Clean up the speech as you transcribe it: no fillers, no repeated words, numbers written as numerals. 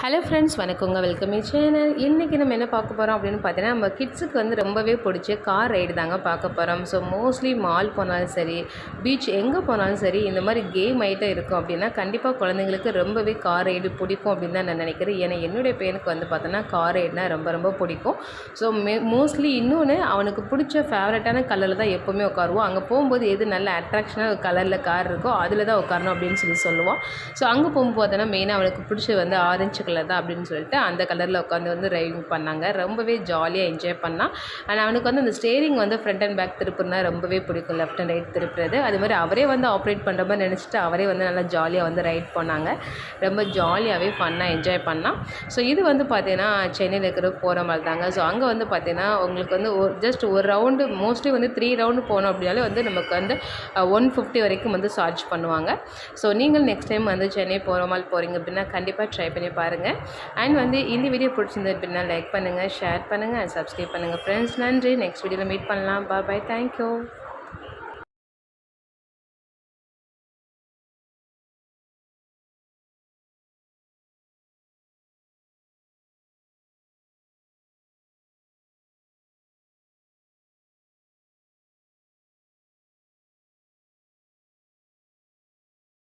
Hello friends, வணக்கங்க. Welcome you channel. இன்றைக்கி நம்ம என்ன பார்க்க போகிறோம் அப்படின்னு பார்த்தீங்கன்னா, நம்ம கிட்ஸுக்கு வந்து ரொம்பவே பிடிச்ச கார் ரைடு தாங்க பார்க்க போகிறோம். ஸோ மோஸ்ட்லி மால் போனாலும் சரி, பீச் எங்கே போனாலும் சரி, இந்த மாதிரி கேம் ஐட்டம் இருக்கும் அப்படின்னா கண்டிப்பாக குழந்தைங்களுக்கு ரொம்பவே கார் ரைடு பிடிக்கும் அப்படின்னு தான் நான் நினைக்கிறேன். ஏன்னா என்னுடைய பையனுக்கு வந்து பார்த்தோன்னா கார் ரைடுனா ரொம்ப ரொம்ப பிடிக்கும். ஸோ மோஸ்ட்லி இன்னொன்று அவனுக்கு பிடிச்ச ஃபேவரட்டான கலரில் தான் எப்போவுமே உட்காருவோம். அங்கே போகும்போது எது நல்ல அட்ராக்ஷனாக கலரில் கார் இருக்கோ அதில் தான் உட்காரணும் அப்படின்னு சொல்லுவான். ஸோ அங்கே போகும்போது பார்த்தோன்னா மெயினாக அவனுக்கு பிடிச்ச வந்து ஆரஞ்சு கலர் தான் அப்படின்னு சொல்லிட்டு அந்த கலரில் உட்காந்து வந்து ரைடிங் பண்ணாங்க. ரொம்பவே ஜாலியாக என்ஜாய் பண்ணான். அண்ட் அவனுக்கு வந்து அந்த ஸ்டேரிங் வந்து ஃப்ரண்ட் அண்ட் பேக் திருப்புனா ரொம்பவே பிடிக்கும், லெஃப்ட் அண்ட் ரைட் திருப்புறது. அது மாதிரி அவரே வந்து ஆப்ரேட் பண்ணுற மாதிரி நினச்சிட்டு அவரே வந்து நல்லா ஜாலியாக வந்து ரைட் பண்ணாங்க. ரொம்ப ஜாலியாகவே ஃபன்னாக என்ஜாய் பண்ணான். ஸோ இது வந்து பார்த்தீங்கன்னா சென்னையில் இருக்கிற போகிற மாதிரி தாங்க. ஸோ அங்கே வந்து பார்த்தீங்கன்னா உங்களுக்கு வந்து ஜஸ்ட் ஒரு ரவுண்டு, மோஸ்ட்லி வந்து 3 ரவுண்டு போனோம் அப்படின்னாலே வந்து நமக்கு வந்து 150 வரைக்கும் வந்து சார்ஜ் பண்ணுவாங்க. ஸோ நீங்கள் நெக்ஸ்ட் டைம் வந்து சென்னை போகிற மாதிரி போகிறீங்க அப்படின்னா கண்டிப்பாக ட்ரை பண்ணி பாருங்கள். அண்ட் வந்து இந்த வீடியோ பிடிச்சிருந்தது அப்படின்னா லைக் பண்ணுங்கள், ஷேர் பண்ணுங்கள் அண்ட் சப்ஸ்கிரைப் பண்ணுங்கள் ஃப்ரெண்ட்ஸ். நன்றி. நெக்ஸ்ட் வீடியோவில் மீட் பண்ணலாம். பாய், தேங்க்யூ.